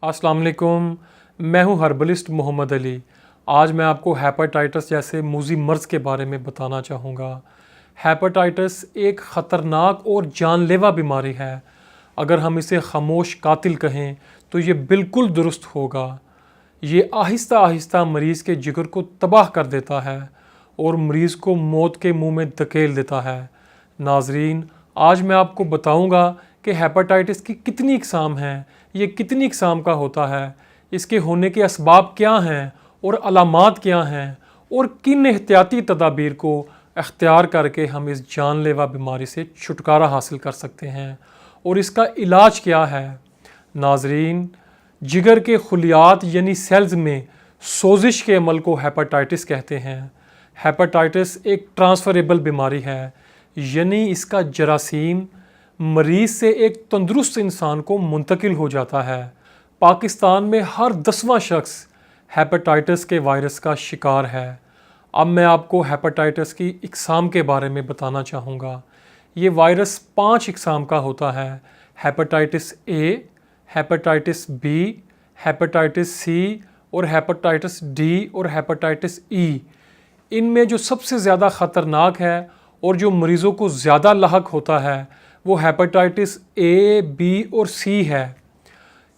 अस्सलाम वालेकुम। मैं हूं हर्बलिस्ट मोहम्मद अली। आज मैं आपको हेपेटाइटिस जैसे मूजी मर्ज़ के बारे में बताना चाहूँगा। हेपेटाइटिस एक ख़तरनाक और जानलेवा बीमारी है। अगर हम इसे खामोश कातिल कहें तो ये बिल्कुल दुरुस्त होगा। ये आहिस्ता आहिस्ता मरीज़ के जिगर को तबाह कर देता है और मरीज़ को मौत के मुंह में धकेल देता है। नाजरीन, आज मैं आपको बताऊंगा कि हेपेटाइटिस की कितनी इकसाम हैं, ये कितनी इकसाम का होता है, इसके होने के असबाब क्या हैं और अलामात क्या हैं और किन एहतियाती तदाबीर को अख्तियार करके हम इस जानलेवा बीमारी से छुटकारा हासिल कर सकते हैं और इसका इलाज क्या है। नाजरीन, जिगर के खुलियात यानी सेल्स में सोजिश के अमल को हेपेटाइटिस कहते हैं। हेपेटाइटिस एक ट्रांसफरेबल बीमारी है, यानी इसका जरासीम मरीज़ से एक तंदुरुस्त इंसान को मुंतकिल हो जाता है। पाकिस्तान में हर 10वां शख्स हेपेटाइटिस के वायरस का शिकार है। अब मैं आपको हेपेटाइटिस की इकसाम के बारे में बताना चाहूँगा। ये वायरस 5 इकसाम का होता है: hepatitis A, hepatitis B, hepatitis C और हेपेटाइटिस डी और हेपेटाइटिस ई। इनमें जो सबसे ज़्यादा ख़तरनाक है और जो मरीज़ों को ज़्यादा लाहक होता है वो हेपेटाइटिस ए, बी और सी है।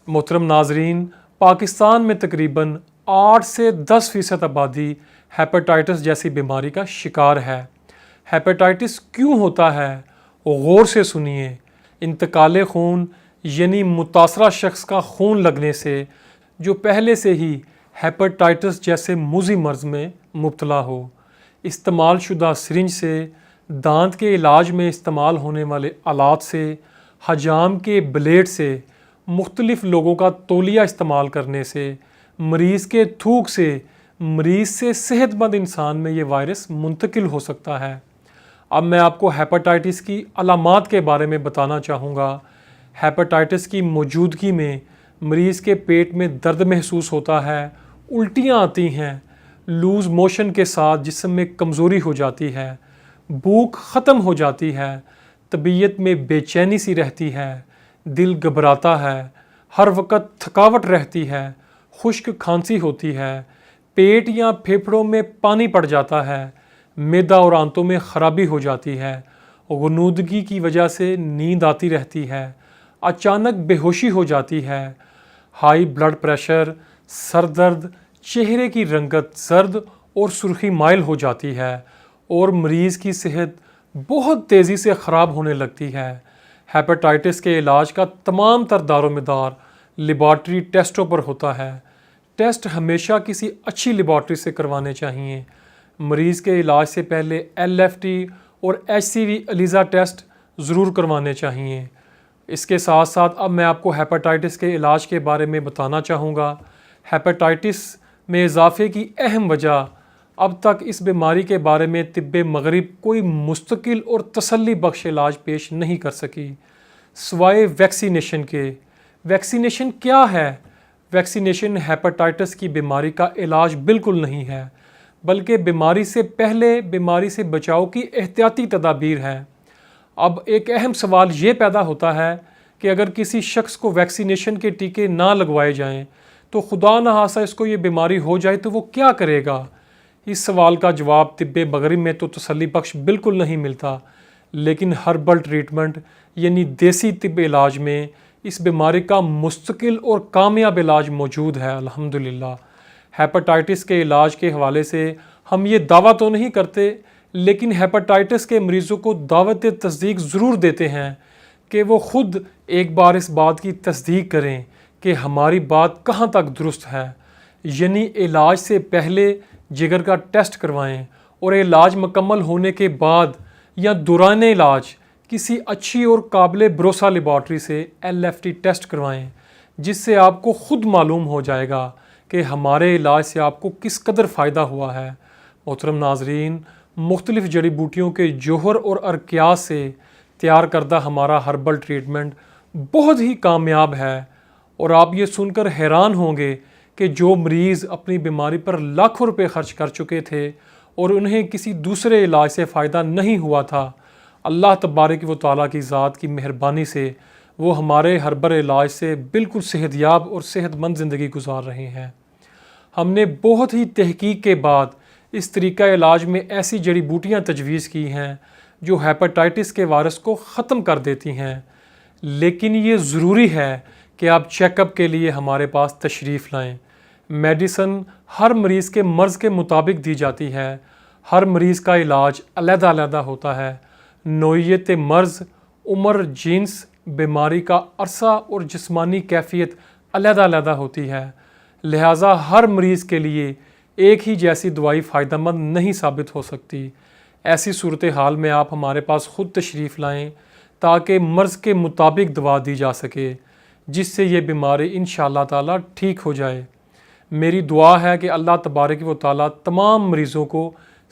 मोहतरम नाजरीन, पाकिस्तान में तकरीबन 8 से 10% आबादी हेपेटाइटिस जैसी बीमारी का शिकार है। हेपेटाइटिस क्यों होता है? गौर से सुनिए। इंतकाले खून यानी मुतासरा शख्स का खून लगने से जो पहले से ही हेपेटाइटिस जैसे मूजी मर्ज़ में मुब्तला हो, इस्तेमाल शुदा सिरिंज से, दांत के इलाज में इस्तेमाल होने वाले आलात से, हजाम के ब्लेड से, मुख्तलिफ लोगों का तौलिया इस्तेमाल करने से, मरीज़ के थूक से, मरीज़ से सेहतमंद इंसान में ये वायरस मुंतकिल हो सकता है। अब मैं आपको हेपेटाइटिस की अलामात के बारे में बताना चाहूँगा। हेपेटाइटिस की मौजूदगी में मरीज़ के पेट में दर्द महसूस होता है, उल्टियाँ आती हैं, लूज़ मोशन के साथ जिस्म में कमज़ोरी हो जाती है, भूख ख़त्म हो जाती है, तबीयत में बेचैनी सी रहती है, दिल घबराता है, हर वक्त थकावट रहती है, खुश्क खांसी होती है, पेट या फेफड़ों में पानी पड़ जाता है, मैदा और आंतों में ख़राबी हो जाती है, गुनूदगी की वजह से नींद आती रहती है, अचानक बेहोशी हो जाती है, हाई ब्लड प्रेशर, सर दर्द, चेहरे की रंगत जर्द और सुर्खी माइल हो जाती है और मरीज़ की सेहत बहुत तेज़ी से ख़राब होने लगती है। हेपेटाइटिस के इलाज का तमाम तर दारोमदार लेबॉर्ट्री टेस्टों पर होता है। टेस्ट हमेशा किसी अच्छी लेबॉर्ट्री से करवाने चाहिए। मरीज़ के इलाज से पहले LFT और HCV एलिज़ा टेस्ट ज़रूर करवाने चाहिए। इसके साथ साथ अब मैं आपको हेपेटाइटिस के इलाज के बारे में बताना चाहूँगा। हेपेटाइटिस में इजाफे की अहम वजह, अब तक इस बीमारी के बारे में तिब्बे मगरिब कोई मुस्तकिल और तसल्ली बख्श इलाज पेश नहीं कर सकी सिवाय वैक्सीनेशन के। वैक्सीनेशन क्या है? वैक्सीनेशन हेपेटाइटिस की बीमारी का इलाज बिल्कुल नहीं है, बल्कि बीमारी से पहले बीमारी से बचाव की एहतियाती तदाबीर है। अब एक अहम सवाल ये पैदा होता है कि अगर किसी शख्स को वैक्सीनेशन के टीके ना लगवाए जाएं तो खुदा न खास्ता इसको ये बीमारी हो जाए तो वो क्या करेगा? इस सवाल का जवाब तिब्बे मगरिब में तो तसल्ली बख्श बिल्कुल नहीं मिलता, लेकिन हर्बल ट्रीटमेंट यानी देसी तिब्ब इलाज में इस बीमारी का मुस्तकिल और कामयाब इलाज मौजूद है अल्हम्दुलिल्लाह। हेपेटाइटिस के इलाज के हवाले से हम ये दावा तो नहीं करते, लेकिन हेपेटाइटिस के मरीज़ों को दावत तस्दीक ज़रूर देते हैं कि वो ख़ुद एक बार इस बात की तस्दीक करें कि हमारी बात कहाँ तक दुरुस्त है, यानी इलाज से पहले जिगर का टेस्ट करवाएं और इलाज मुकम्मल होने के बाद या दौरान इलाज किसी अच्छी और काबिल भरोसा लेबॉर्ट्री से LFT टेस्ट करवाएं, जिससे आपको ख़ुद मालूम हो जाएगा कि हमारे इलाज से आपको किस कदर फ़ायदा हुआ है। मोहतरम नाजरीन, मुख्तलिफ़ जड़ी बूटियों के जोहर और अरकियात से तैयार करदा हमारा हर्बल ट्रीटमेंट बहुत ही कामयाब है और आप ये सुनकर हैरान होंगे कि जो मरीज़ अपनी बीमारी पर लाखों रुपए खर्च कर चुके थे और उन्हें किसी दूसरे इलाज से फ़ायदा नहीं हुआ था, अल्लाह तबारक व तआला की ज़ात की मेहरबानी से वो हमारे हर्बल इलाज से बिल्कुल सेहतयाब और सेहतमंद ज़िंदगी गुजार रहे हैं। हमने बहुत ही तहकीक के बाद इस तरीका इलाज में ऐसी जड़ी बूटियाँ तजवीज़ की हैं जो हेपेटाइटिस के वायरस को ख़त्म कर देती हैं, लेकिन ये ज़रूरी है कि आप चेकअप के लिए हमारे पास तशरीफ़ लाएं। मेडिसन हर मरीज़ के मर्ज़ के मुताबिक दी जाती है। हर मरीज़ का इलाज अलग-अलग होता है। नौइयत मर्ज़, उम्र, जिन्स, बीमारी का अरसा और जिस्मानी कैफियत अलग-अलग होती है। लिहाजा हर मरीज़ के लिए एक ही जैसी दवाई फ़ायदेमंद नहीं साबित हो सकती। ऐसी सूरत हाल में आप हमारे पास ख़ुद तशरीफ़ लाएं ताकि मर्ज़ के मुताबिक दवा दी जा सके, जिससे ये बीमारी इंशाअल्लाह ताला ठीक हो जाए। मेरी दुआ है कि अल्लाह तबारक व तआला तमाम मरीज़ों को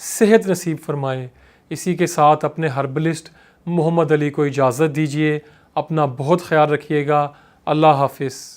सेहत नसीब फरमाए। इसी के साथ अपने हर्बलिस्ट मोहम्मद अली को इजाज़त दीजिए। अपना बहुत ख्याल रखिएगा। अल्लाह हाफ़िज़।